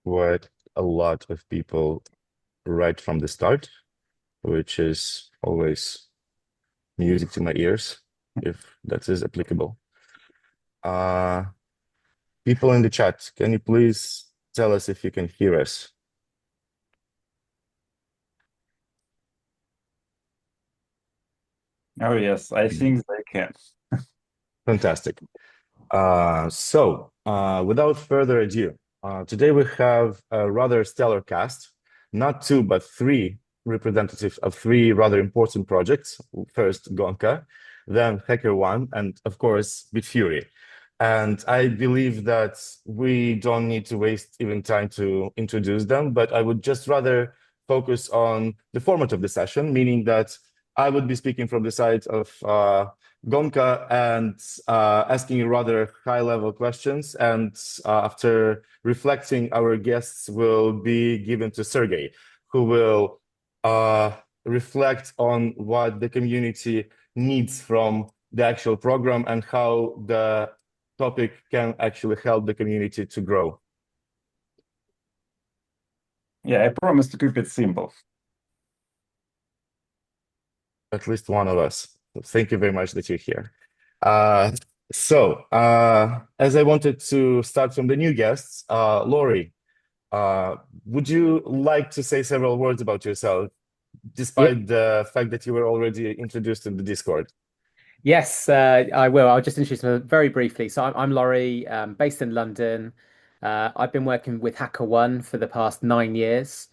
quite a lot of people right from the start, which is always music to my ears, if that is applicable. Uh, People in the chat, can you please tell us if you can hear us? Oh, yes, I think they can. Fantastic. Without further ado, today we have a rather stellar cast, not two, but three representatives of three rather important projects. First, Gonka, then HackerOne, and of course, Bitfury. And I believe that we don't need to waste even time to introduce them, but I would just rather focus on the format of the session, meaning that I would be speaking from the side of Gonka and asking rather high-level questions. And after reflecting, our guests will be given to Sergei, who will reflect on what the community needs from the actual program and how the topic can actually help the community to grow. Yeah, I promise to keep it simple. At least one of us. So thank you very much that you're here. As I wanted to start from the new guests, Laurie, would you like to say several words about yourself, Yeah. despite the fact that you were already introduced in the Discord? Yes, I will. I'll just introduce myself very briefly. So I'm Laurie, based in London. I've been working with HackerOne for the past 9 years,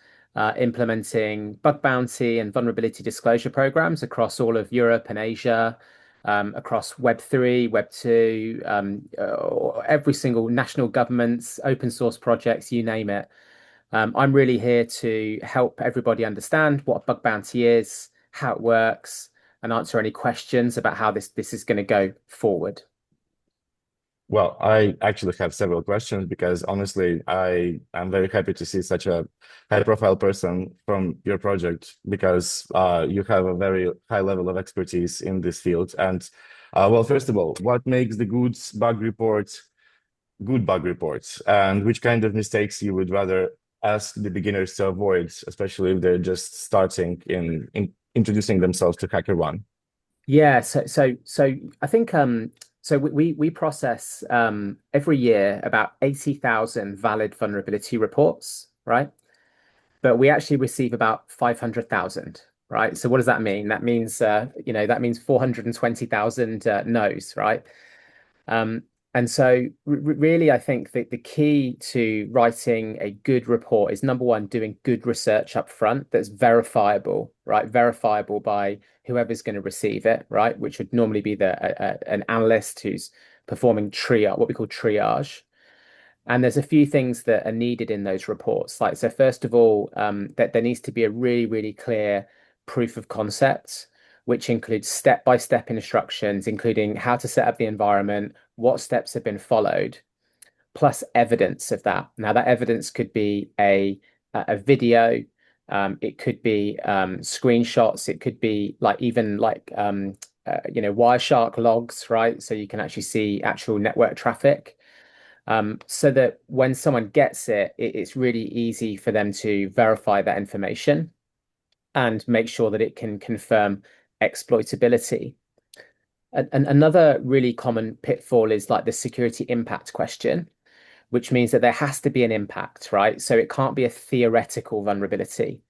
implementing bug bounty and vulnerability disclosure programs across all of Europe and Asia, across Web3, Web2, every single national governments, open source projects, you name it. I'm really here to help everybody understand what a bug bounty is, how it works, and answer any questions about how this is going to go forward. Well, I actually have several questions because honestly, I am very happy to see such a high-profile person from your project because you have a very high level of expertise in this field. And well, first of all, what makes the good bug reports, and which kind of mistakes you would rather ask the beginners to avoid, especially if they're just starting in introducing themselves to HackerOne? Yeah, so I think so we process every year about 80,000 valid vulnerability reports, right? But we actually receive about 500,000, right? So what does that mean? That means that means 420,000 no's, right? Um, and so really, I think that the key to writing a good report is number one, doing good research up front that's verifiable, right? Verifiable by whoever's going to receive it, right? Which would normally be an analyst who's performing triage, what we call triage. And there's a few things that are needed in those reports. Like, so first of all, that there needs to be a really, really clear proof of concept, which includes step-by-step instructions, including how to set up the environment, what steps have been followed, plus evidence of that. Now, that evidence could be a video, it could be screenshots, it could be like even like Wireshark logs, right? So you can actually see actual network traffic. So that when someone gets it's really easy for them to verify that information and make sure that it can confirm exploitability. And another really common pitfall is like the security impact question, which means that there has to be an impact, right? So it can't be a theoretical vulnerability.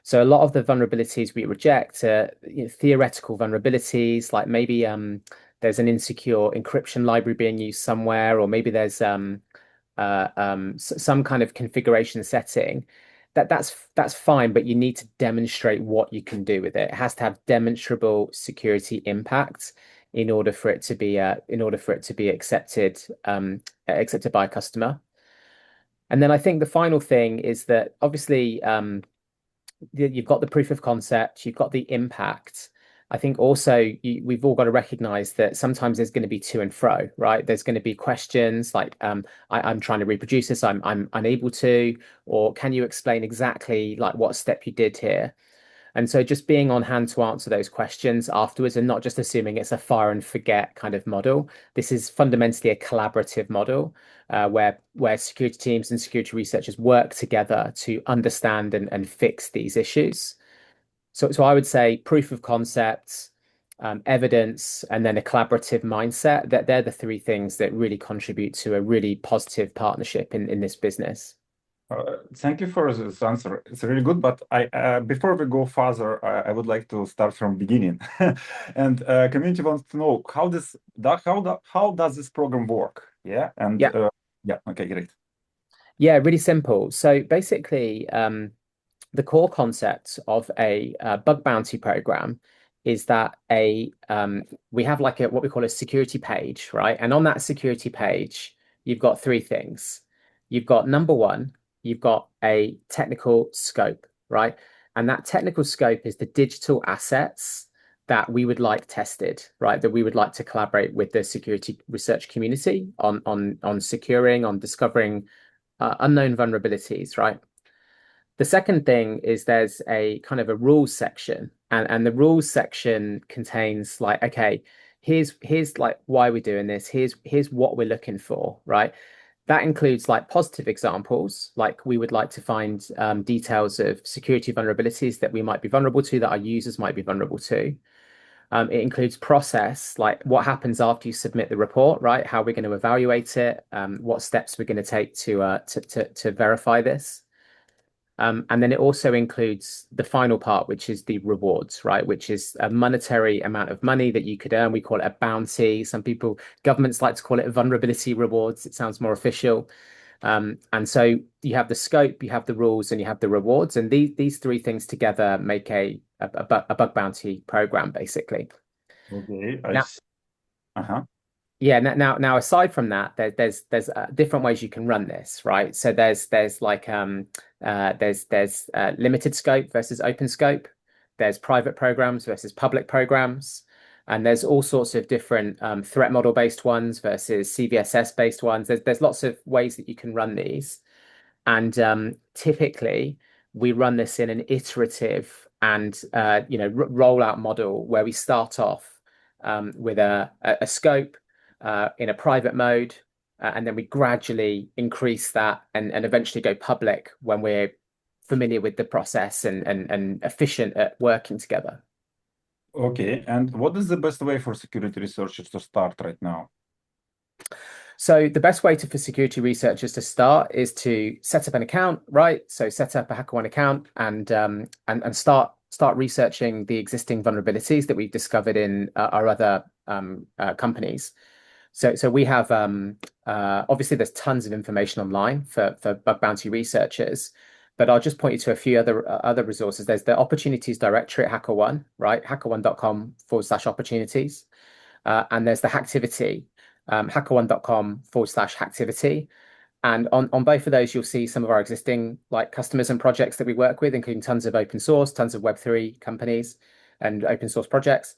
So a lot of the vulnerabilities we reject are theoretical vulnerabilities, like maybe there's an insecure encryption library being used somewhere, or maybe there's some kind of configuration setting. That's fine, but you need to demonstrate what you can do with it. It has to have demonstrable security impact in order for it to be accepted by a customer. And then I think the final thing is that obviously you've got the proof of concept, you've got the impact. I think also we've all got to recognize that sometimes there's going to be to and fro, right? There's going to be questions like, I'm trying to reproduce this, I'm unable to, or can you explain exactly like what step you did here? And so just being on hand to answer those questions afterwards and not just assuming it's a fire and forget kind of model. This is fundamentally a collaborative model where security teams and security researchers work together to understand and fix these issues. So I would say proof of concept, evidence, and then a collaborative mindset, that they're the three things that really contribute to a really positive partnership in this business. Thank you for this answer. It's really good, but before we go further, I would like to start from beginning. And community wants to know how does this program work? Yeah, and Yeah. yeah, okay, great. Yeah, really simple. So basically, the core concept of a bug bounty program is that we have like what we call a security page, right? And on that security page, you've got three things. You've got number one, you've got a technical scope, right? And that technical scope is the digital assets that we would like tested, right? That we would like to collaborate with the security research community on securing, on discovering unknown vulnerabilities, right? The second thing is there's a kind of a rules section, and the rules section contains like, okay, here's like why we're doing this, here's what we're looking for, right? That includes like positive examples, like we would like to find details of security vulnerabilities that we might be vulnerable to, that our users might be vulnerable to. It includes process, like what happens after you submit the report, right? How we're going to evaluate it, what steps we're going to take to verify this. And then it also includes the final part, which is the rewards, right? Which is a monetary amount of money that you could earn. We call it a bounty. Governments like to call it vulnerability rewards. It sounds more official. And so you have the scope, you have the rules, and you have the rewards. And these three things together make a bug bounty program, basically. Okay, Now, uh-huh. yeah. Now, aside from that, there's different ways you can run this, right? So there's like there's limited scope versus open scope. There's private programs versus public programs, and there's all sorts of different threat model based ones versus CVSS based ones. There's lots of ways that you can run these, and typically we run this in an iterative and rollout model where we start off with a scope in a private mode, and then we gradually increase that and eventually go public when we're familiar with the process and efficient at working together. Okay, and what is the best way for security researchers to start right now? So the best way for security researchers to start is to set up an account, right? So set up a HackerOne account and start researching the existing vulnerabilities that we've discovered in our other companies. So we have obviously there's tons of information online for bug bounty researchers, but I'll just point you to a few other resources. There's the opportunities directory at HackerOne, right? hackerone.com/opportunities. And there's the Hacktivity, hackerone.com/hacktivity. And on both of those, you'll see some of our existing like customers and projects that we work with, including tons of open source, tons of Web3 companies and open source projects.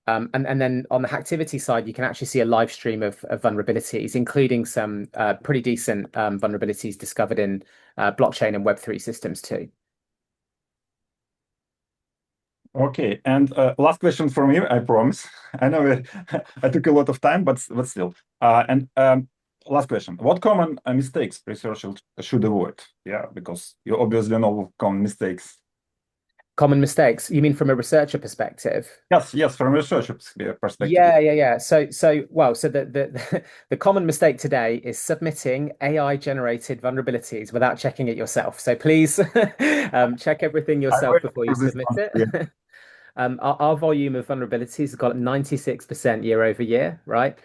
And then on the Hacktivity side, you can actually see a live stream of vulnerabilities, including some pretty decent vulnerabilities discovered in blockchain and Web3 systems too. Okay, and last question from you, I promise. I know I took a lot of time, but still. And last question: what common mistakes researchers should avoid? Yeah, because you obviously know common mistakes. Common mistakes? You mean from a researcher perspective? Yes, from a researcher perspective. Yeah. So the common mistake today is submitting AI generated vulnerabilities without checking it yourself. So please check everything I yourself waited before you for this submit one. it. Yeah. Our volume of vulnerabilities has got 96% year over year, right?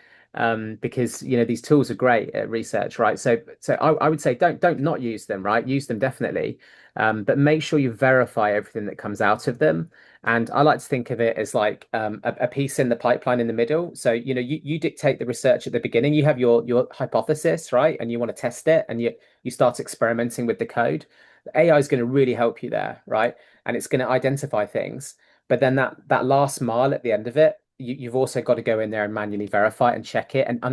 Because these tools are great at research, right? So I would say don't not use them, right? Use them definitely, but make sure you verify everything that comes out of them. And I like to think of it as like a piece in the pipeline in the middle. So you dictate the research at the beginning. You have your hypothesis, right? And you want to test it, and you start experimenting with the code. The AI is going to really help you there, right? And it's going to identify things. But then that last mile at the end of it, you've also got to go in there and manually verify it and check it and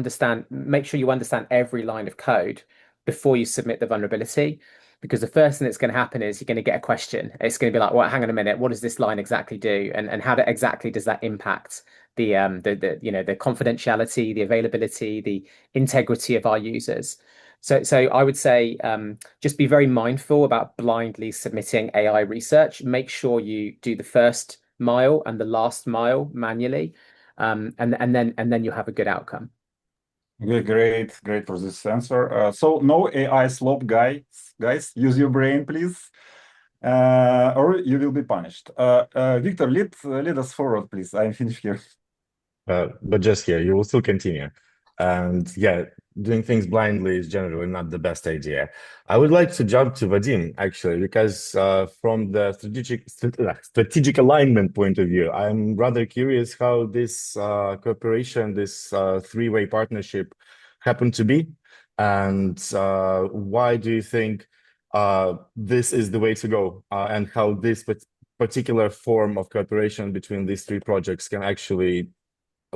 make sure you understand every line of code before you submit the vulnerability. because the first thing that's going to happen is you're going to get a question. It's going to be like, well, hang on a minute, what does this line exactly do, and how exactly does that impact the the confidentiality, the availability, the integrity of our users? So I would say just be very mindful about blindly submitting AI research. Make sure you do the first mile and the last mile manually, and then you'll have a good outcome. Okay, great for this answer. So no AI slop, guys. Use your brain, please, or you will be punished. Victor, lead us forward, please. I'm finished here. But just here, you will still continue. And yeah, doing things blindly is generally not the best idea. I would like to jump to Vadim, actually, because from the strategic alignment point of view, I'm rather curious how this cooperation, this three-way partnership happened to be, and why do you think this is the way to go, and how this particular form of cooperation between these three projects can actually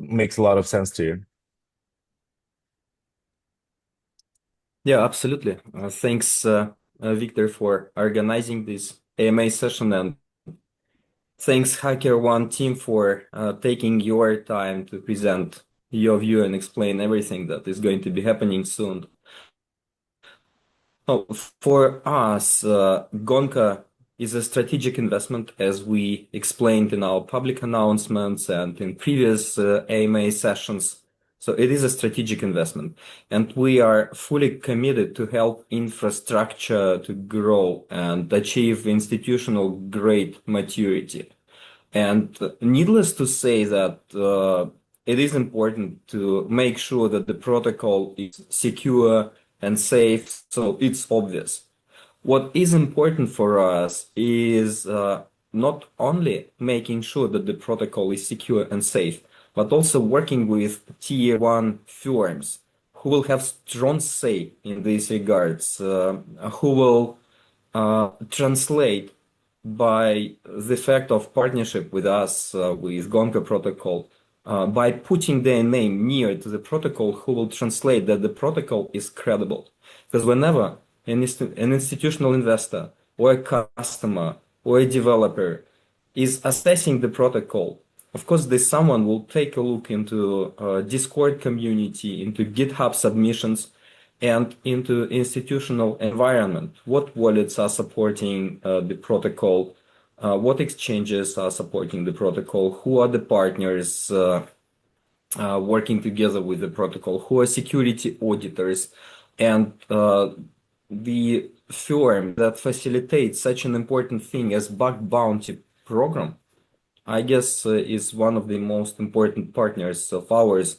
makes a lot of sense to you. Yeah, absolutely. Thanks, Victor, for organizing this AMA session, and thanks, HackerOne team, for taking your time to present your view and explain everything that is going to be happening soon. Oh, for us, Gonka is a strategic investment, as we explained in our public announcements and in previous AMA sessions. So it is a strategic investment, and we are fully committed to help infrastructure to grow and achieve institutional grade maturity. And needless to say that it is important to make sure that the protocol is secure and safe, so it's obvious. What is important for us is not only making sure that the protocol is secure and safe, but also working with tier one firms who will have strong say in these regards, who will translate by the fact of partnership with us, with Gonka protocol, by putting their name near to the protocol, who will translate that the protocol is credible. Because whenever an institutional investor or a customer or a developer is assessing the protocol, of course, this someone will take a look into Discord community, into GitHub submissions, and into institutional environment. What wallets are supporting the protocol? What exchanges are supporting the protocol? Who are the partners working together with the protocol? Who are security auditors? And the firm that facilitates such an important thing as bug bounty program, I guess, is one of the most important partners of ours.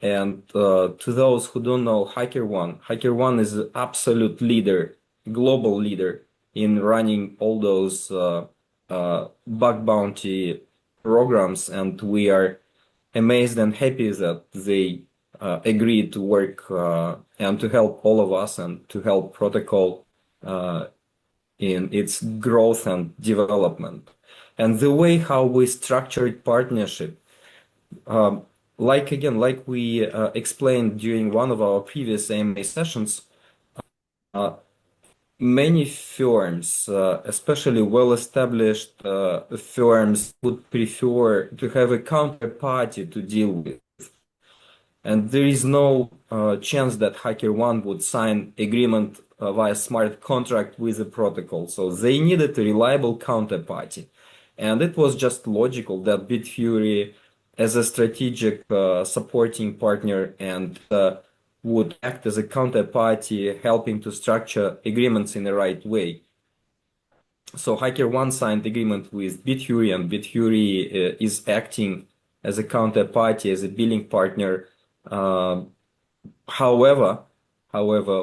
And to those who don't know HackerOne is an absolute leader, global leader in running all those bug bounty programs. And we are amazed and happy that they agreed to work and to help all of us and to help protocol in its growth and development. And the way how we structured partnership, like we explained during one of our previous AMA sessions, many firms, especially well-established firms, would prefer to have a counterparty to deal with. And there is no chance that HackerOne would sign agreement via smart contract with the protocol. So they needed a reliable counterparty. And it was just logical that Bitfury, as a strategic supporting partner, and would act as a counterparty, helping to structure agreements in the right way. So HackerOne signed agreement with Bitfury, and Bitfury is acting as a counterparty, as a billing partner. However,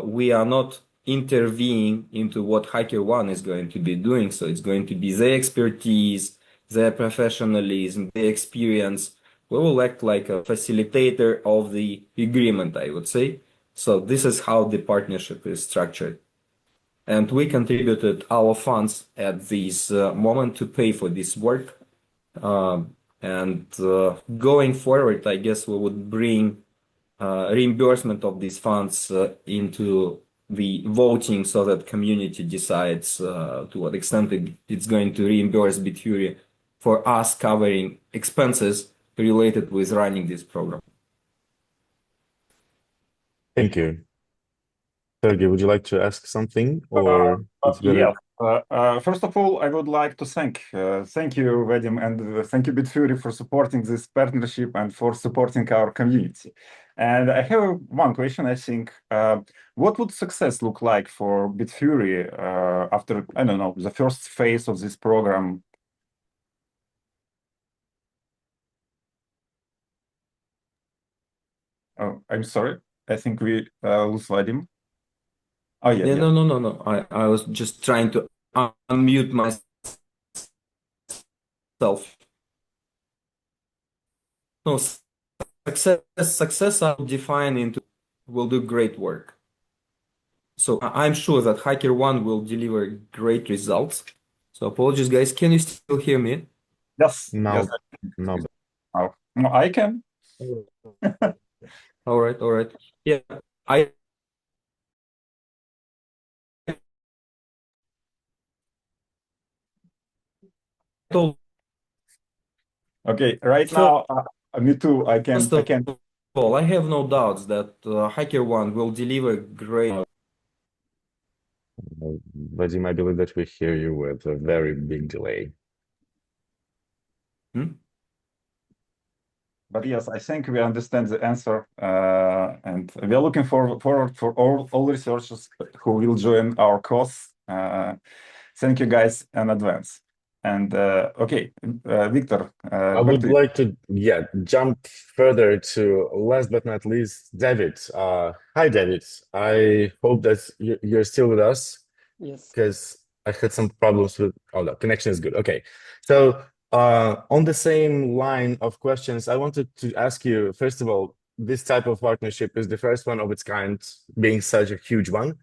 we are not intervening into what HackerOne is going to be doing. So it's going to be their expertise, their professionalism, their experience. We will act like a facilitator of the agreement, I would say. So this is how the partnership is structured. And we contributed our funds at this moment to pay for this work. And going forward, I guess we would bring reimbursement of these funds into the voting so that community decides to what extent it's going to reimburse Bitfury for us covering expenses related with running this program. Thank you. Sergei, would you like to ask something, or it's better? Yes. First of all, I would like to thank you, Vadim, and thank you, Bitfury, for supporting this partnership and for supporting our community. And I have one question, I think. What would success look like for Bitfury after, I don't know, the first phase of this program? Oh, I'm sorry. I think we lose Vadim. Oh, yeah. No. I was just trying to unmute myself. No, success I'll define into will do great work. So I'm sure that HackerOne will deliver great results. So apologies, guys. Can you still hear me? Yes. No, Yes. no. Oh, no, I can. All right. Yeah, I told. Okay, right now, me too. I can. First of all, I have no doubts that HackerOne will deliver great. Vadim, I believe that we hear you with a very big delay. But yes, I think we understand the answer, and we are looking forward for all researchers who will join our course. Thank you guys in advance. And okay, Victor, I would like to, jump further to last but not least, David. Hi, David. I hope that you're still with us. Yes. Because I had some problems with, oh, the connection is good. Okay. So on the same line of questions, I wanted to ask you, first of all, this type of partnership is the first one of its kind, being such a huge one.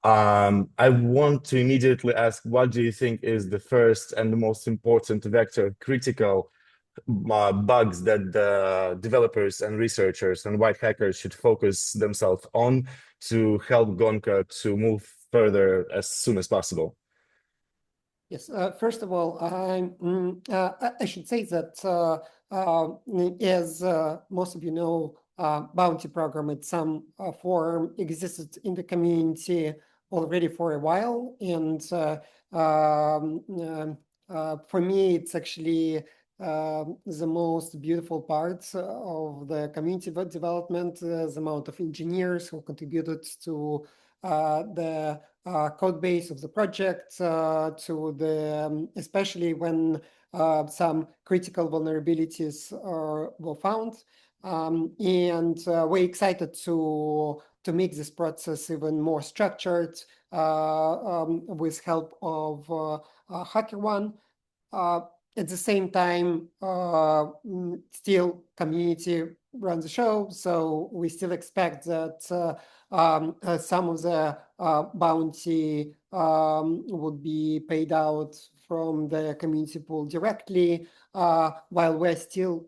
I want to immediately ask, what do you think is the first and the most important vector critical bugs that the developers and researchers and white hackers should focus themselves on to help Gonka to move further as soon as possible? Yes. First of all, I should say that as most of you know, bounty program in some form existed in the community already for a while, and for me, it's actually the most beautiful part of the community development, the amount of engineers who contributed to the code base of the project, to the especially when some critical vulnerabilities were found. And we're excited to make this process even more structured with help of HackerOne. At the same time, still community runs the show, so we still expect that some of the bounty would be paid out from the community pool directly, while we're still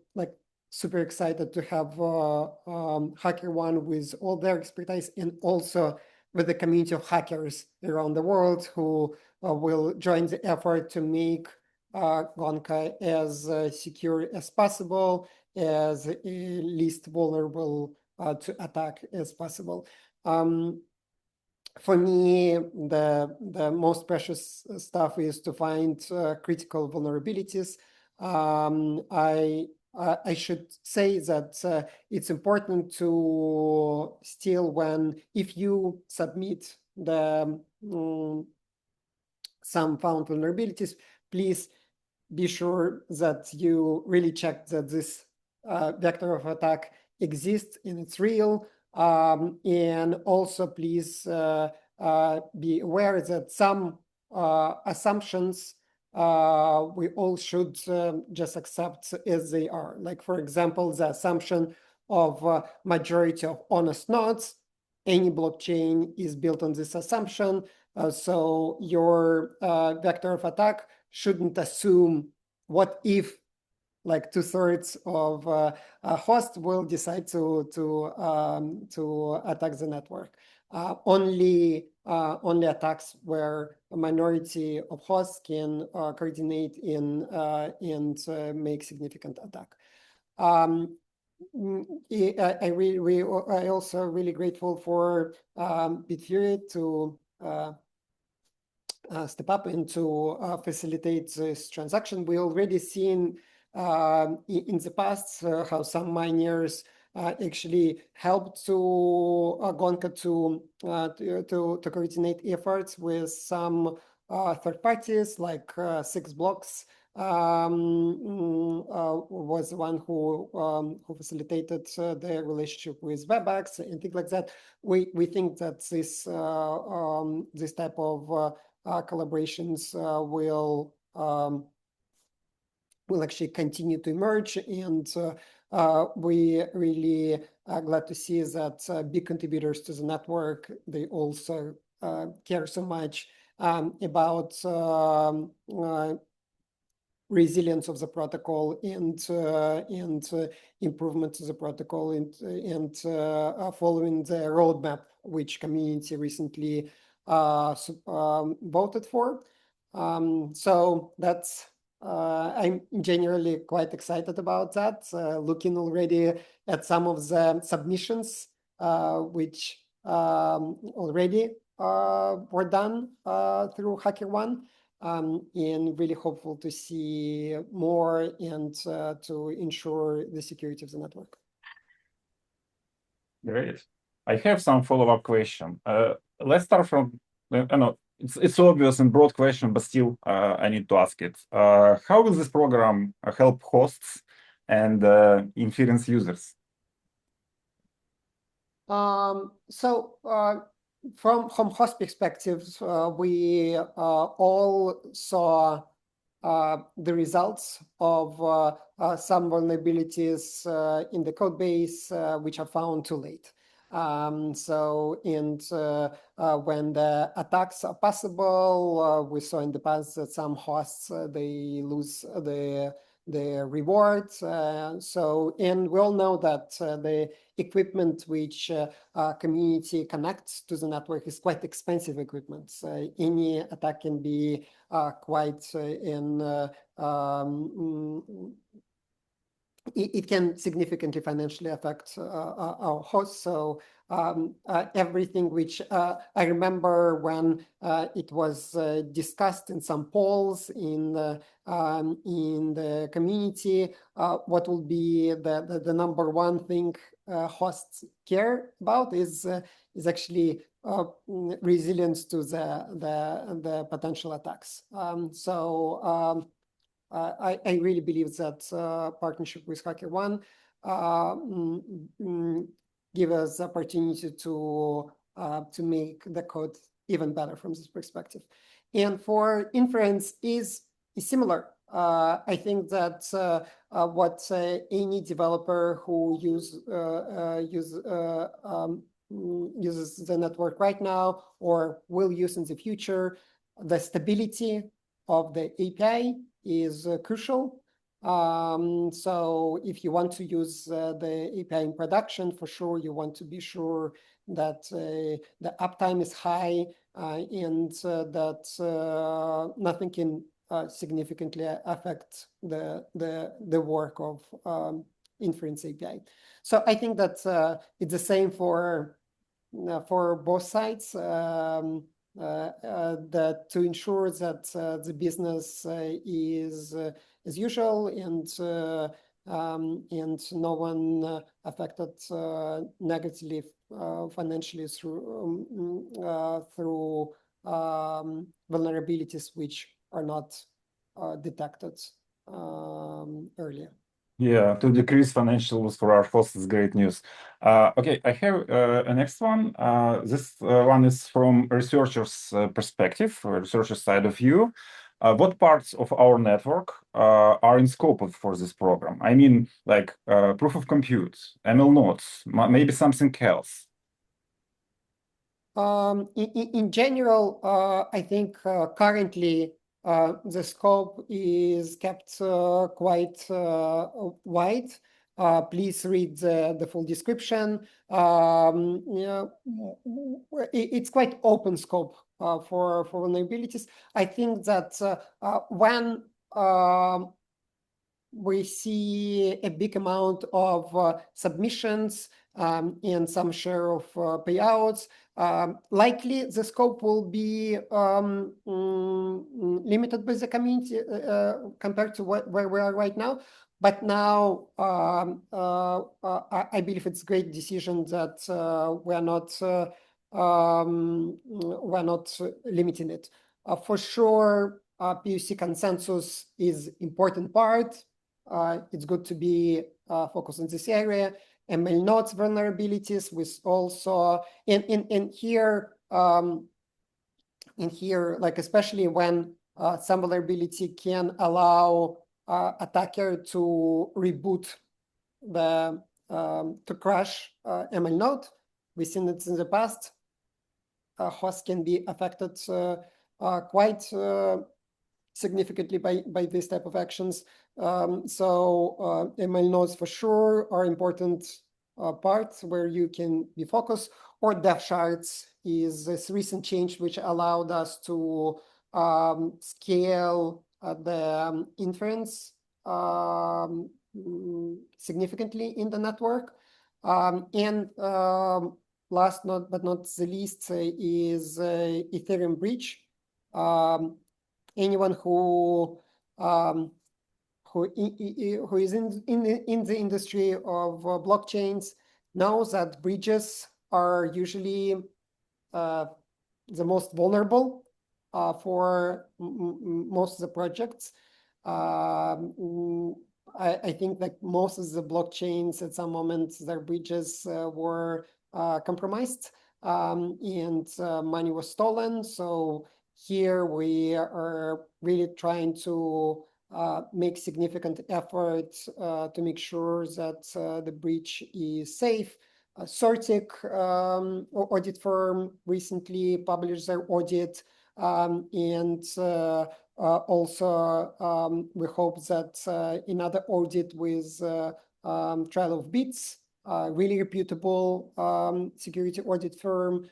super excited to have HackerOne with all their expertise and also with the community of hackers around the world who will join the effort to make Gonka as secure as possible, as least vulnerable to attack as possible. For me, the most precious stuff is to find critical vulnerabilities. I should say that it's important to still if you submit the some found vulnerabilities, please be sure that you really check that this vector of attack exists and it's real. And also please be aware that some assumptions we all should just accept as they are. Like, for example, the assumption of majority of honest nodes. Any blockchain is built on this assumption. So your vector of attack shouldn't assume what if like 2/3 of a host will decide to attack the network. only attacks where a minority of hosts can coordinate in and make significant attack. I also really grateful for Bitfury to step up and to facilitate this transaction. We already seen in the past how some miners actually helped to Gonka to coordinate efforts with some third parties, like 6blocks was the one who facilitated the relationship with WebEx and things like that. We think that this type of collaborations will actually continue to emerge, and we really glad to see that big contributors to the network, they also care so much about resilience of the protocol and improvement to the protocol and following the roadmap which community recently voted for. So that's I'm generally quite excited about that. Looking already at some of the submissions which already were done through HackerOne, and really hopeful to see more and to ensure the security of the network. Great. I have some follow-up question. Let's start from, I know it's obvious and broad question, but still I need to ask it. How will this program help hosts and inference users? From host perspectives, we all saw the results of some vulnerabilities in the code base which are found too late. When the attacks are possible, we saw in the past that some hosts they lose the rewards. And we all know that the equipment which community connects to the network is quite expensive equipment. Any attack can be quite it can significantly financially affect our hosts. So everything which I remember when it was discussed in some polls in the community, what will be the number one thing hosts care about is actually resilience to the potential attacks. I really believe that partnership with HackerOne give us the opportunity to make the code even better from this perspective. And for inference is similar. I think that what any developer who uses the network right now or will use in the future, the stability of the API is crucial. So if you want to use the API in production, for sure, you want to be sure that the uptime is high and that nothing can significantly affect the work of inference API. So I think that it's the same for both sides. That to ensure that the business is as usual and no one affected negatively financially through vulnerabilities which are not detected earlier. Yeah, to decrease financial loss for our hosts is great news. Okay, I have a next one. This one is from a researcher's perspective, researcher side of view. What parts of our network are in scope for this program? I mean, like proof of compute, ML nodes, maybe something else. In general, I think currently the scope is kept quite wide. please read the full description. It's quite open scope for vulnerabilities. I think that when we see a big amount of submissions and some share of payouts, likely the scope will be limited by the community compared to where we are right now. But now I believe it's a great decision that we're not limiting it. For sure, POC consensus is important part. It's good to be focused on this area. ML nodes vulnerabilities with also in here, like especially when some vulnerability can allow attacker to reboot the to crash ML node. We've seen it in the past. Hosts can be affected quite significantly by this type of actions. So ML nodes for sure are important parts where you can be focused. Or dev shards is this recent change which allowed us to scale the inference significantly in the network. And last but not the least is Ethereum breach. Anyone who is in the industry of blockchains knows that breaches are usually the most vulnerable for most of the projects. I think that most of the blockchains at some moment their breaches were compromised and money was stolen. So here we are really trying to make significant effort to make sure that the breach is safe. Certic audit firm recently published their audit, and also we hope that another audit with Trial of Bits, really reputable security audit firm,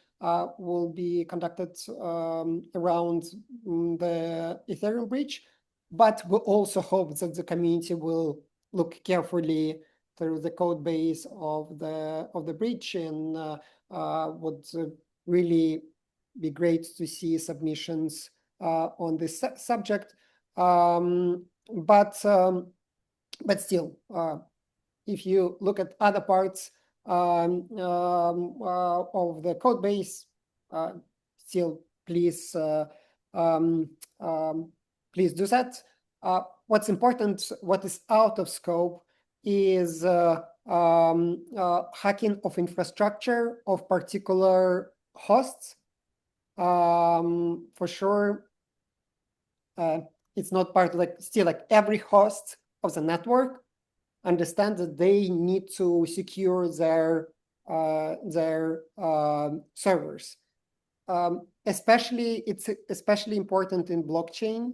will be conducted around the Ethereum breach. But we also hope that the community will look carefully through the code base of the breach, and would really be great to see submissions on this subject. But still, if you look at other parts of the code base, still please please do that. What's important, what is out of scope, is hacking of infrastructure of particular hosts. For sure, it's not part of still every host of the network understand that they need to secure their servers. It's especially important in blockchain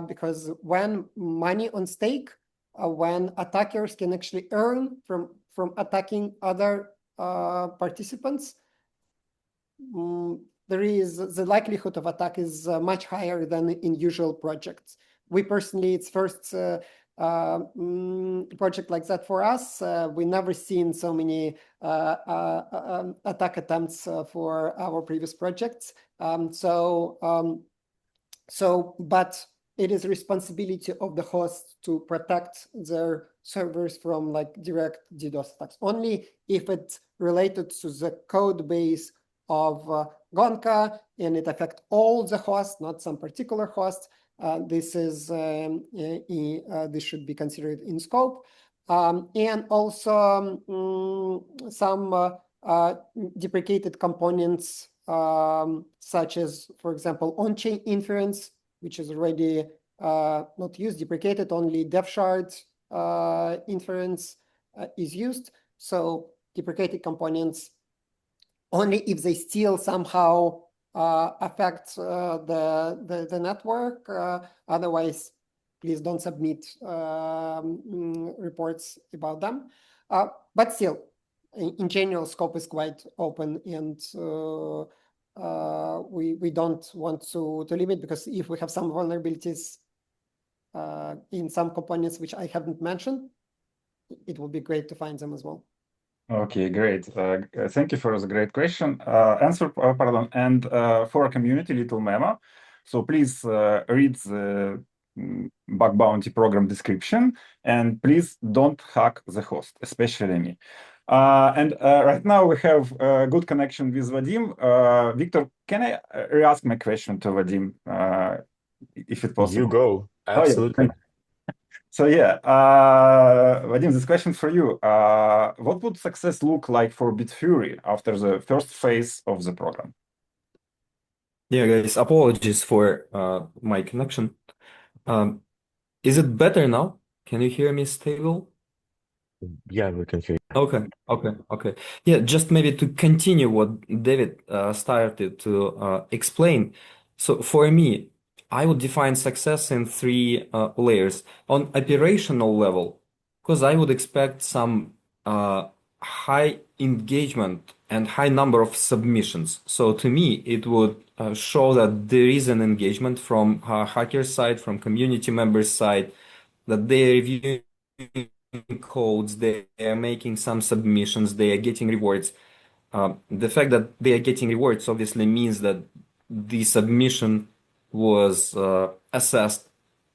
because when money on stake, when attackers can actually earn from attacking other participants, there is the likelihood of attack is much higher than in usual projects. We personally, it's first project like that for us. We never seen so many attack attempts for our previous projects. But it is responsibility of the host to protect their servers from direct DDoS attacks. Only if it's related to the code base of Gonka and it affects all the hosts, not some particular host, this should be considered in scope. And also some deprecated components, such as, for example, on-chain inference, which is already not used, deprecated, only dev shard inference is used. So deprecated components, only if they still somehow affect the network. Otherwise, please don't submit reports about them. But still, in general, scope is quite open, and we don't want to limit, because if we have some vulnerabilities in some components which I haven't mentioned, it will be great to find them as well. Okay, great. Thank you for the great question. Pardon. And for a community, little memo. So please read the bug bounty program description, and please don't hack the host, especially me. And right now we have a good connection with Vadim. Victor, can I re-ask my question to Vadim, if it's possible? You go. Oh, yeah. Absolutely. So yeah, Vadim, this question for you. What would success look like for Bitfury after the first phase of the program? Yeah, guys, apologies for my connection. Is it better now? Can you hear me stable? Yeah, we can hear you. Okay. Yeah, just maybe to continue what David started to explain. So for me, I would define success in three layers. On operational level, because I would expect some high engagement and high number of submissions. So to me, it would show that there is an engagement from hacker side, from community members side, that they review codes, they are making some submissions, they are getting rewards. The fact that they are getting rewards obviously means that the submission was assessed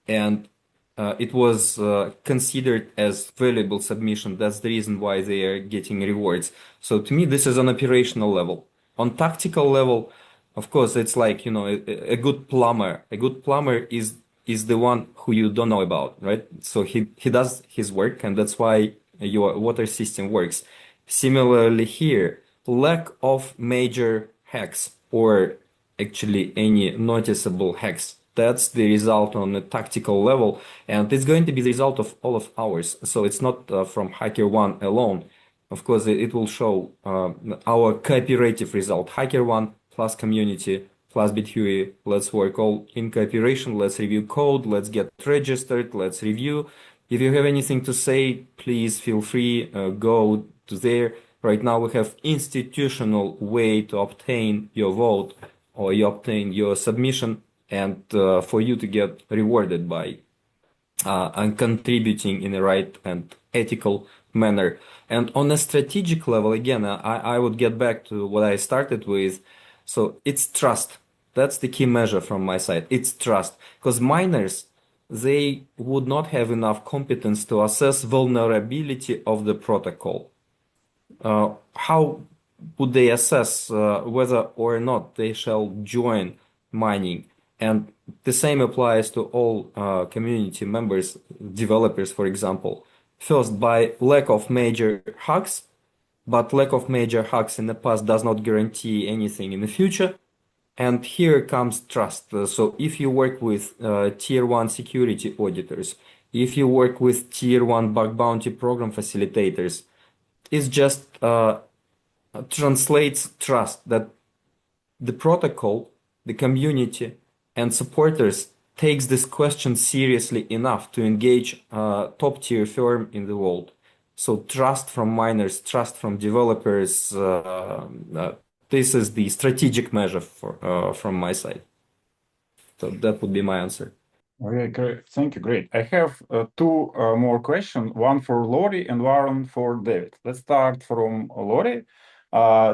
and it was considered as valuable submission. That's the reason why they are getting rewards. So to me, this is an operational level. On tactical level, of course, it's like, you know, a good plumber. A good plumber is the one who you don't know about, right? So he does his work, and that's why your water system works. Similarly here, lack of major hacks or actually any noticeable hacks. That's the result on a tactical level, and it's going to be the result of all of ours. So it's not from HackerOne alone. Of course, it will show our cooperative result. HackerOne plus community plus Bitfury. Let's work all in cooperation. Let's review code. Let's get registered. Let's review. If you have anything to say, please feel free. Go to there. Right now we have institutional way to obtain your vote or you obtain your submission, and for you to get rewarded by and contributing in a right and ethical manner. And on a strategic level, again, I would get back to what I started with. So it's trust. That's the key measure from my side. It's trust. Because miners, they would not have enough competence to assess vulnerability of the protocol. How would they assess whether or not they shall join mining? And the same applies to all community members, developers, for example. First, by lack of major hacks, but lack of major hacks in the past does not guarantee anything in the future. And here comes trust. So if you work with tier 1 security auditors, if you work with tier 1 bug bounty program facilitators, it's just translates trust that the protocol, the community, and supporters takes this question seriously enough to engage a top-tier firm in the world. So trust from miners, trust from developers, this is the strategic measure from my side. So that would be my answer. Okay, great. Thank you. Great. I have two more questions, one for Laurie and one for David. Let's start from Laurie.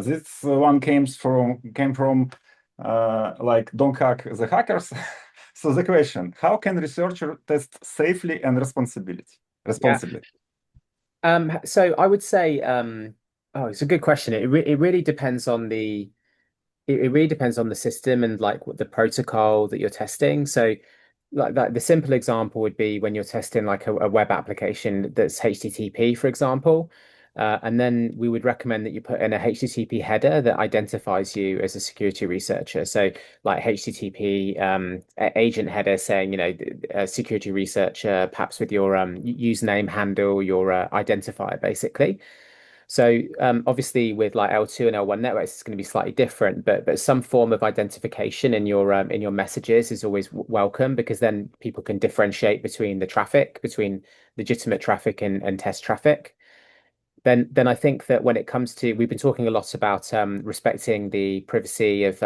This one came from like don't hack the hackers. So the question: how can researcher test safely and responsibly? So I would say, it's a good question. It really depends on it really depends on the system and like what the protocol that you're testing. So like the simple example would be when you're testing like a web application that's HTTP, for example. And then we would recommend that you put in a HTTP header that identifies you as a security researcher. So like HTTP agent header saying, you know, a security researcher, perhaps with your username handle, your identifier, basically. So obviously with like L2 and L1 networks, it's going to be slightly different, but some form of identification in your messages is always welcome, because then people can differentiate between the traffic, between legitimate traffic and test traffic. Then I think that when it comes to, we've been talking a lot about respecting the privacy of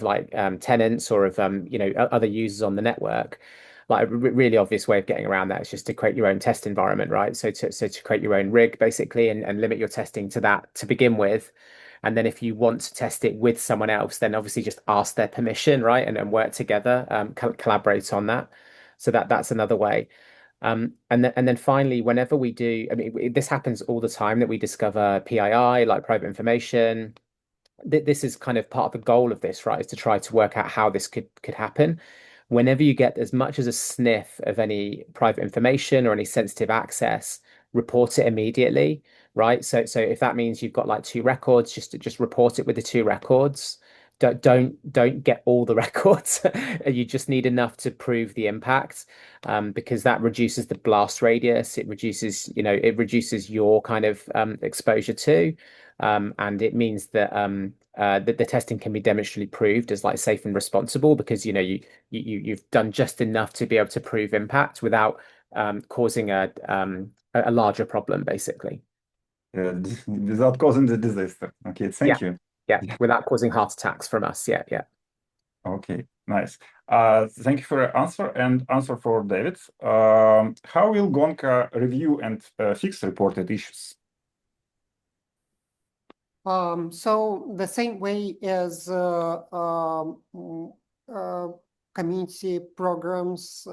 like tenants or of other users on the network. Like a really obvious way of getting around that is just to create your own test environment, right? So to create your own rig basically, and limit your testing to that to begin with. And then if you want to test it with someone else, then obviously just ask their permission, right? And work together, collaborate on that. So that's another way. And then finally, whenever we do, I mean, this happens all the time that we discover PII, like private information. This is kind of part of the goal of this, right? Is to try to work out how this could happen. Whenever you get as much as a sniff of any private information or any sensitive access, report it immediately, right? So if that means you've got like two records, just report it with the two records. Don't get all the records. You just need enough to prove the impact, because that reduces the blast radius. It reduces your kind of exposure too, and it means that the testing can be demonstrably proved as like safe and responsible, because you've done just enough to be able to prove impact without causing a larger problem, basically. Without causing the disaster. Okay, thank you. Yeah, without causing heart attacks from us. Yeah. Okay, nice. Thank you for your answer, and answer for David. How will Gonka review and fix reported issues? So the same way as community programs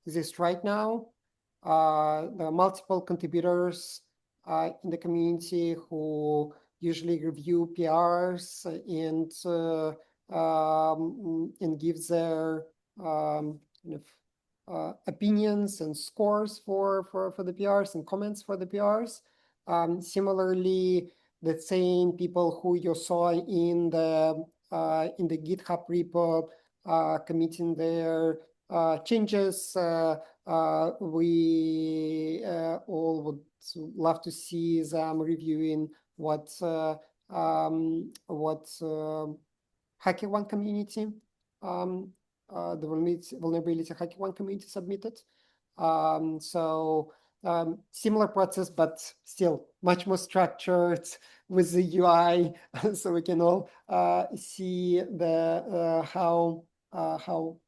exist right now, there are multiple contributors in the community who usually review PRs and give their opinions and scores for the PRs and comments for the PRs. Similarly, the same people who you saw in the GitHub repo committing their changes, we all would love to see them reviewing what HackerOne community, the vulnerability HackerOne community submitted. Similar process, but still much more structured with the UI, so we can all see how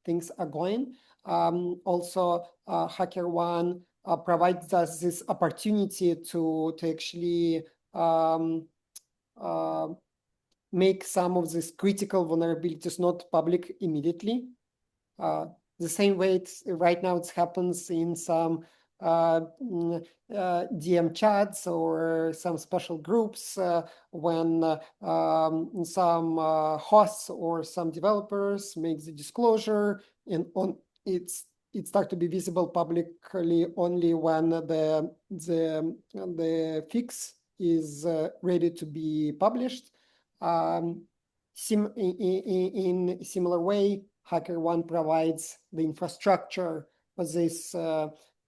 things are going. Also, HackerOne provides us this opportunity to actually make some of these critical vulnerabilities not public immediately. The same way right now it happens in some DM chats or some special groups when some hosts or some developers make the disclosure, and it starts to be visible publicly only when the fix is ready to be published. In similar way, HackerOne provides the infrastructure for these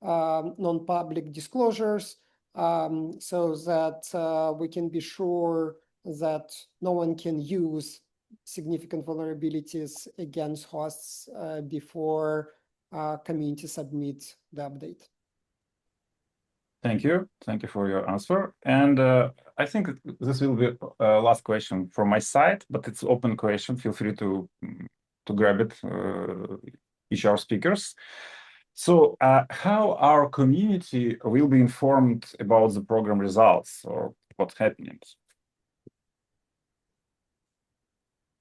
non-public disclosures, so that we can be sure that no one can use significant vulnerabilities against hosts before community submit the update. Thank you. Thank you for your answer. And I think this will be last question from my side, but it's open question. Feel free to grab it, each our speakers. So how our community will be informed about the program results or what's happening?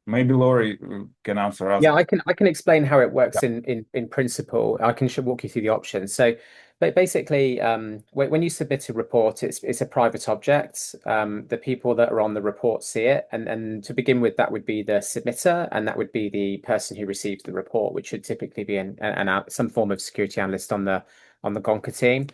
Maybe Laurie can answer us. Yeah, I can explain how it works in principle. I can walk you through the options. So, but basically, when you submit a report, it's a private object. The people that are on the report see it, and to begin with, that would be the submitter, and that would be the person who receives the report, which should typically be some form of security analyst on the Gonka team.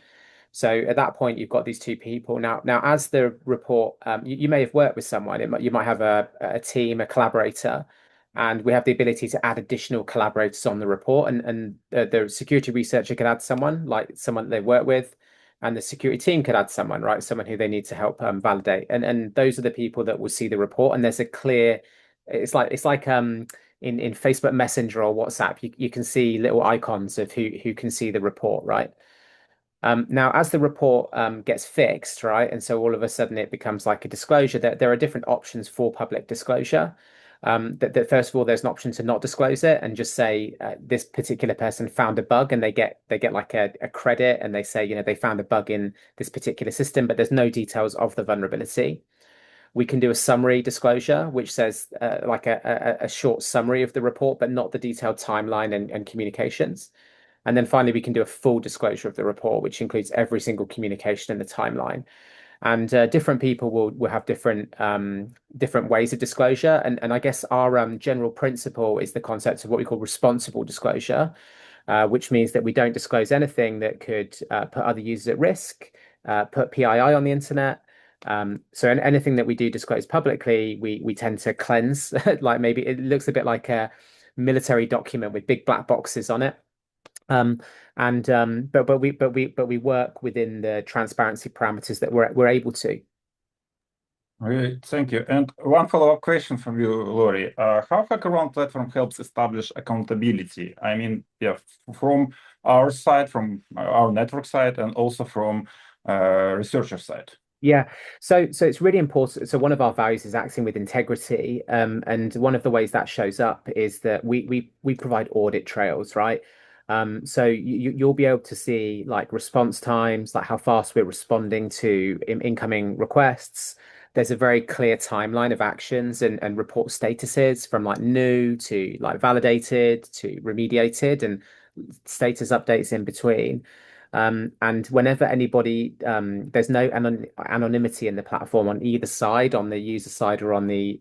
So at that point, you've got these two people. Now as the report, you may have worked with someone. You might have a team, a collaborator, and we have the ability to add additional collaborators on the report. And the security researcher can add someone, like someone they work with. and the security team could add someone, right? Someone who they need to help validate. And those are the people that will see the report. And there's a clear, it's like in Facebook Messenger or WhatsApp, you can see little icons of who can see the report, right? Now, as the report gets fixed, right, and so all of a sudden it becomes like a disclosure, that there are different options for public disclosure. That first of all, there's an option to not disclose it and just say this particular person found a bug, and they get like a credit, and they say, they found a bug in this particular system, but there's no details of the vulnerability. We can do a summary disclosure, which says like a short summary of the report, but not the detailed timeline and communications. And then finally, we can do a full disclosure of the report, which includes every single communication in the timeline. And different people will have different ways of disclosure. And I guess our general principle is the concept of what we call responsible disclosure, which means that we don't disclose anything that could put other users at risk, put PII on the internet. So anything that we do disclose publicly, we tend to cleanse. Like maybe it looks a bit like a military document with big black boxes on it. But we work within the transparency parameters that we're able to. Okay, thank you. And one follow-up question from you, Laurie. How HackerOne platform helps establish accountability? I mean, yeah, from our side, from our network side, and also from researcher side. Yeah, so it's really important. So one of our values is acting with integrity, and one of the ways that shows up is that we provide audit trails, right? So you'll be able to see like response times, like how fast we're responding to incoming requests. There's a very clear timeline of actions and report statuses from like new to like validated to remediated, and status updates in between. And whenever anybody, there's no anonymity in the platform on either side, on the user side or on the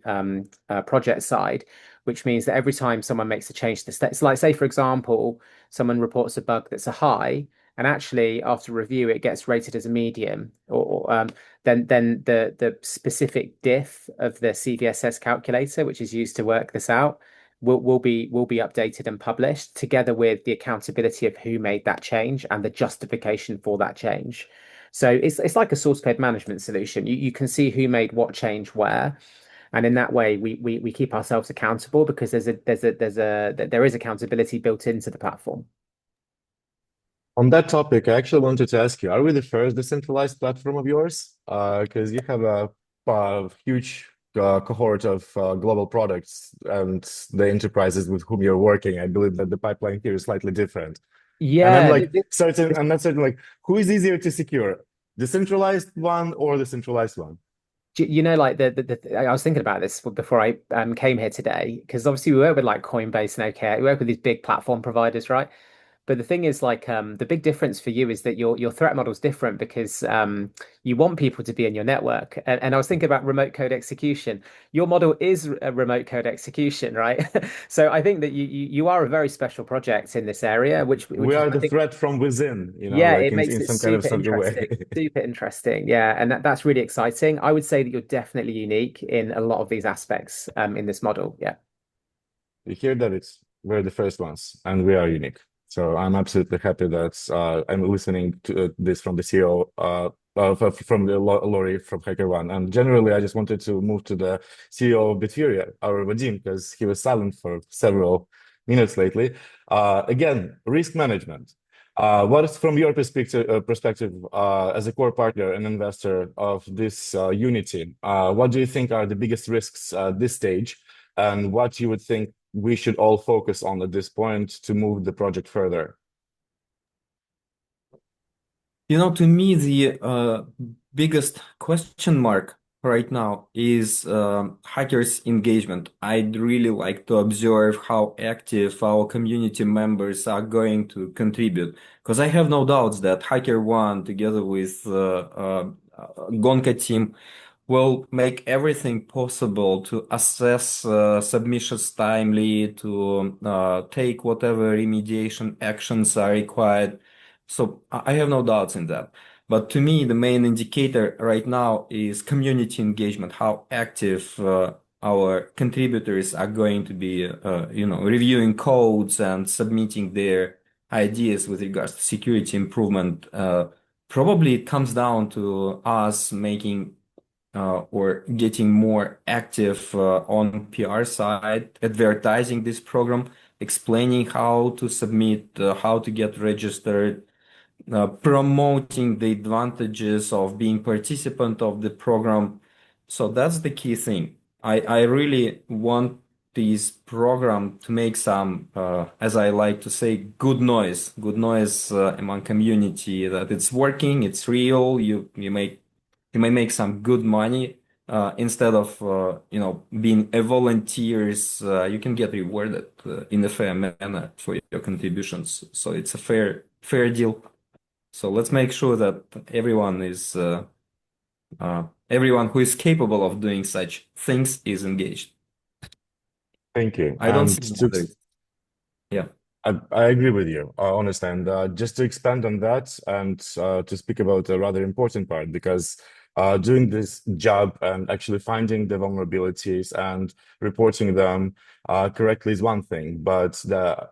project side, which means that every time someone makes a change to the state, so like say, for example, someone reports a bug that's a high, and actually after review it gets rated as a medium, or then the specific diff of the CVSS calculator, which is used to work this out, will be updated and published together with the accountability of who made that change and the justification for that change. So it's like a source code management solution. You can see who made what change where. And in that way, we keep ourselves accountable because there is accountability built into the platform. On that topic, I actually wanted to ask you, are we the first decentralized platform of yours? Because you have a huge cohort of global products and the enterprises with whom you're working. I believe that the pipeline here is slightly different. And I'm Yeah, like certain, I'm not certain, like who is easier to secure, the centralized one or the centralized one? like I was thinking about this before I came here today, because obviously we work with like Coinbase and OKX, we work with these big platform providers, right? But the thing is, like, the big difference for you is that your threat model is different because you want people to be in your network. And I was thinking about remote code execution. Your model is a remote code execution, right? So I think that you are a very special project in this area, which We is, are I the think, threat from within, yeah, like it makes in it some kind of super subtle way. interesting, super interesting. Yeah, and that's really exciting. I would say that you're definitely unique in a lot of these aspects in this model. Yeah. You hear that we're the first ones and we are unique. So I'm absolutely happy that I'm listening to this from the CEO, from the Laurie from HackerOne. And generally, I just wanted to move to the CEO of Bitfury, our Vadim, because he was silent for several minutes lately. Again, risk management. What is from your perspective, as a core partner and investor of this unity? What do you think are the biggest risks at this stage, and what you would think we should all focus on at this point to move the project further? To me, the biggest question mark right now is hackers' engagement. I'd really like to observe how active our community members are going to contribute, because I have no doubts that HackerOne, together with Gonka team, will make everything possible to assess submissions timely, to take whatever remediation actions are required. So I have no doubts in that. But to me, the main indicator right now is community engagement, how active our contributors are going to be, reviewing codes and submitting their ideas with regards to security improvement probably it comes down to us making or getting more active on PR side, advertising this program, explaining how to submit, how to get registered, promoting the advantages of being participant of the program. So that's the key thing. I really want this program to make some, as I like to say, good noise among community that it's working, it's real. You may make some good money instead of being a volunteers. You can get rewarded in a fair manner for your contributions. So it's a fair deal. So let's make sure that everyone who is capable of doing such things is engaged. Thank you. I don't And see boundaries. Yeah. I agree with you, honestly. And just to expand on that and to speak about a rather important part, because doing this job and actually finding the vulnerabilities and reporting them correctly is one thing, but the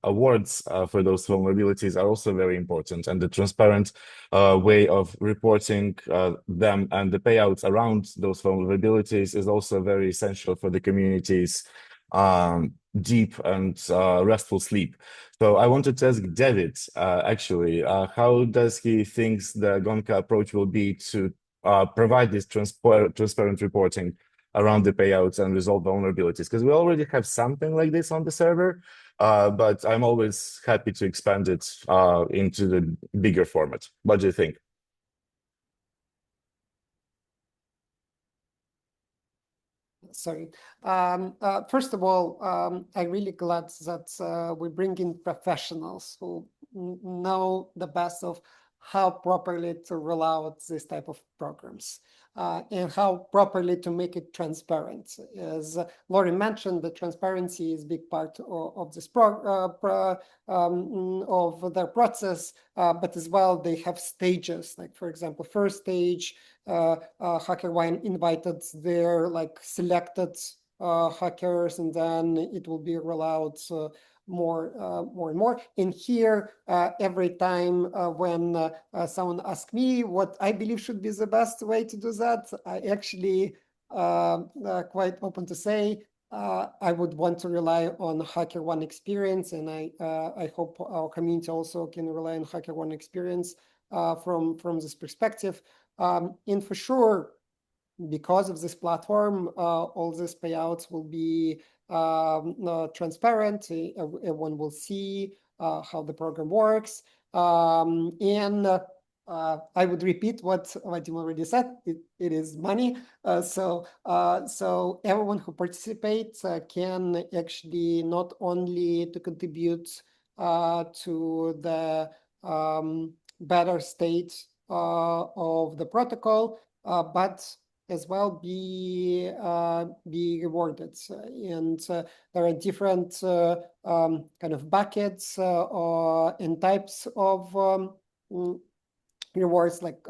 awards for those vulnerabilities are also very important, and the transparent way of reporting them and the payouts around those vulnerabilities is also very essential for the community's deep and restful sleep. So I wanted to ask David, actually, how does he think the Gonka approach will be to provide this transparent reporting around the payouts and resolve vulnerabilities? Because we already have something like this on the server, but I'm always happy to expand it into the bigger format. What do you think? Sorry. First of all, I'm really glad that we bring in professionals who know the best of how properly to roll out this type of programs and how properly to make it transparent. As Laurie mentioned, the transparency is a big part of this of their process, but as well they have stages. Like for example, first stage, HackerOne invited their selected hackers, and then it will be rolled out more and more. And here, every time when someone asks me what I believe should be the best way to do that, I actually quite open to say I would want to rely on HackerOne experience, and I hope our community also can rely on HackerOne experience from this perspective. And for sure, because of this platform, all these payouts will be transparent. Everyone will see how the program works. And I would repeat what Vadim already said. It is money. So everyone who participates can actually not only to contribute to the better state of the protocol, but as well be rewarded. And there are different kind of buckets and types of rewards, like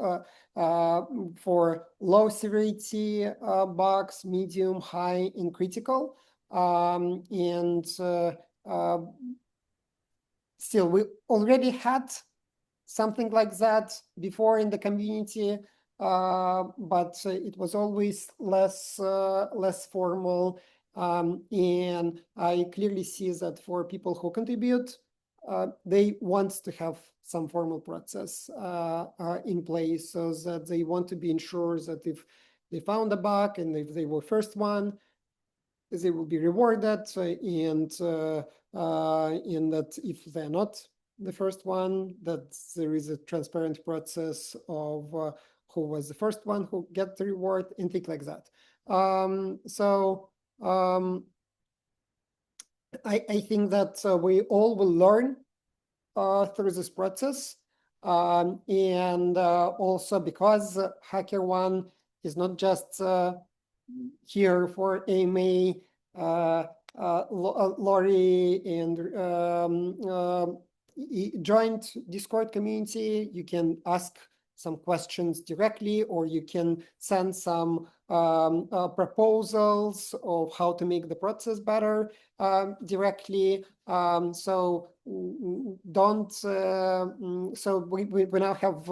for low severity bugs, medium, high, and critical. And still, we already had something like that before in the community, but it was always less formal. And I clearly see that for people who contribute, they want to have some formal process in place, so that they want to be ensured that if they found a bug and if they were first one, they will be rewarded, and that if they're not the first one, that there is a transparent process of who was the first one who get the reward and things like that. I think that we all will learn through this process. And also because HackerOne is not just here for AMA, Laurie and joined Discord community. You can ask some questions directly, or you can send some proposals of how to make the process better directly. So don't. So we now have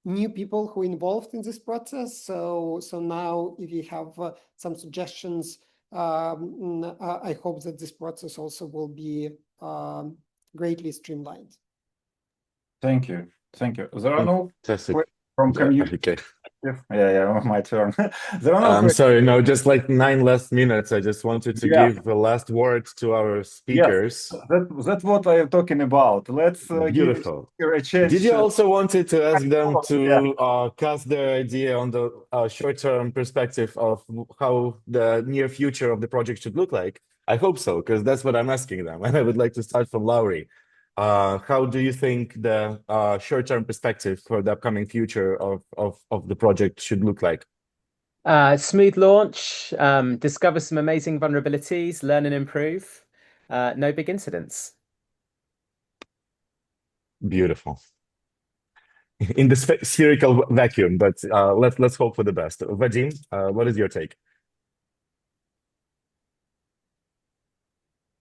new people who are involved in this process. So now if you have some suggestions, I hope that this process also will be greatly streamlined. Thank you. Thank you. There are no Fantastic. questions from Yeah, community. okay. Yeah, my turn. There are no I'm questions. sorry, no, just like 9 last minutes. I just wanted to Yeah. give the last word to our Yes, speakers. that's what I am talking about. Let's give Beautiful. a chance. Did you also wanted to ask them Yeah. to cast their idea on the short-term perspective of how the near future of the project should look like? I hope so, because that's what I'm asking them. And I would like to start from Laurie. How do you think the short-term perspective for the upcoming future of the project should look like? Smooth launch, discover some amazing vulnerabilities, learn and improve. No big incidents. Beautiful. In the spherical vacuum, but let's hope for the best. Vadim, what is your take?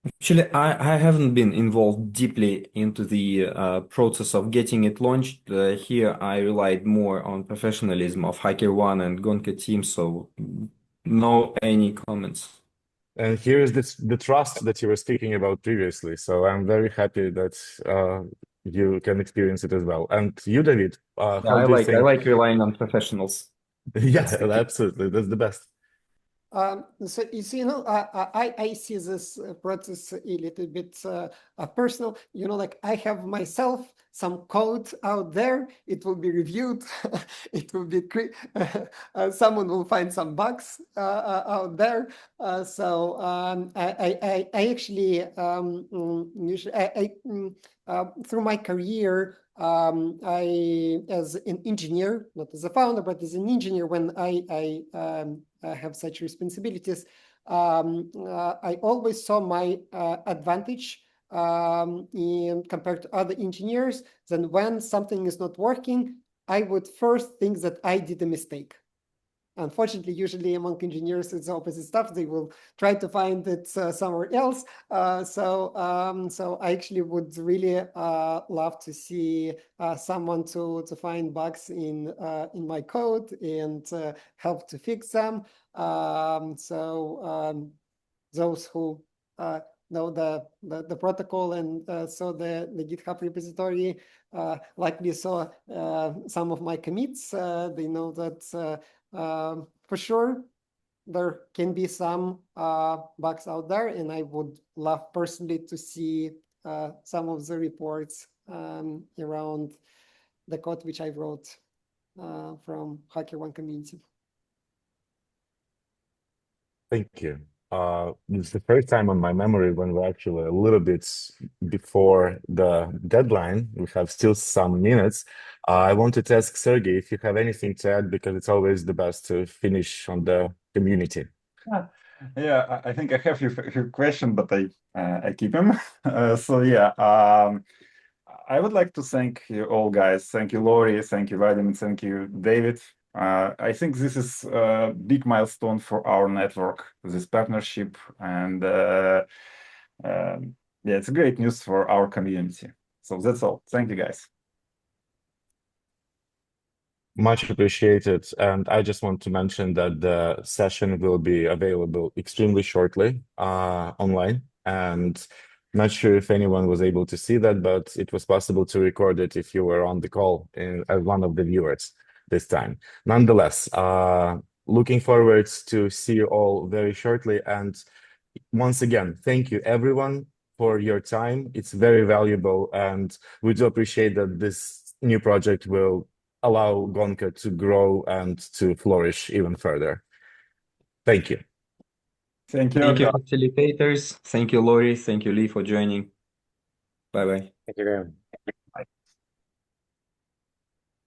Actually, I haven't been involved deeply into the process of getting it launched. Here, I relied more on professionalism of HackerOne and Gonka team, so no any comments. And here is the trust that you were speaking about previously. So I'm very happy that you can experience it as well. And you, David, Yeah, how do you I think? like relying on professionals. Yeah, That's the key. absolutely. That's the best. So you see, I see this process a little bit personal. Like I have myself some code out there. It will be reviewed. It will be someone will find some bugs out there. So I actually usually through my career. I, as an engineer, not as a founder, but as an engineer, when I have such responsibilities, I always saw my advantage compared to other engineers. Then when something is not working, I would first think that I did a mistake. Unfortunately, usually among engineers, it's the opposite stuff. They will try to find it somewhere else. So I actually would really love to see someone to find bugs in my code and help to fix them. Those who know the protocol and so the GitHub repository likely saw some of my commits. They know that for sure there can be some bugs out there, and I would love personally to see some of the reports around the code which I wrote from HackerOne community. Thank you. It's the first time on my memory when we're actually a little bit before the deadline. We have still some minutes. I wanted to ask Sergei if you have anything to add, because it's always the best to finish on the community. Yeah, I think I have your question, but I keep him. So yeah, I would like to thank you all, guys. Thank you, Laurie. Thank you, Vadim. Thank you, David. I think this is a big milestone for our network, this partnership, and yeah, it's great news for our community. So that's all. Thank you, guys. Much appreciated. And I just want to mention that the session will be available extremely shortly online. And not sure if anyone was able to see that, but it was possible to record it if you were on the call as one of the viewers this time. Nonetheless, looking forward to see you all very shortly. And once again, thank you everyone for your time. It's very valuable, and we do appreciate that this new project will allow Gonka to grow and to flourish even further. Thank you. Thank you. Thank you, facilitators. Thank you, Laurie. Thank you, Lee, for joining. Bye-bye. Thank you, everyone.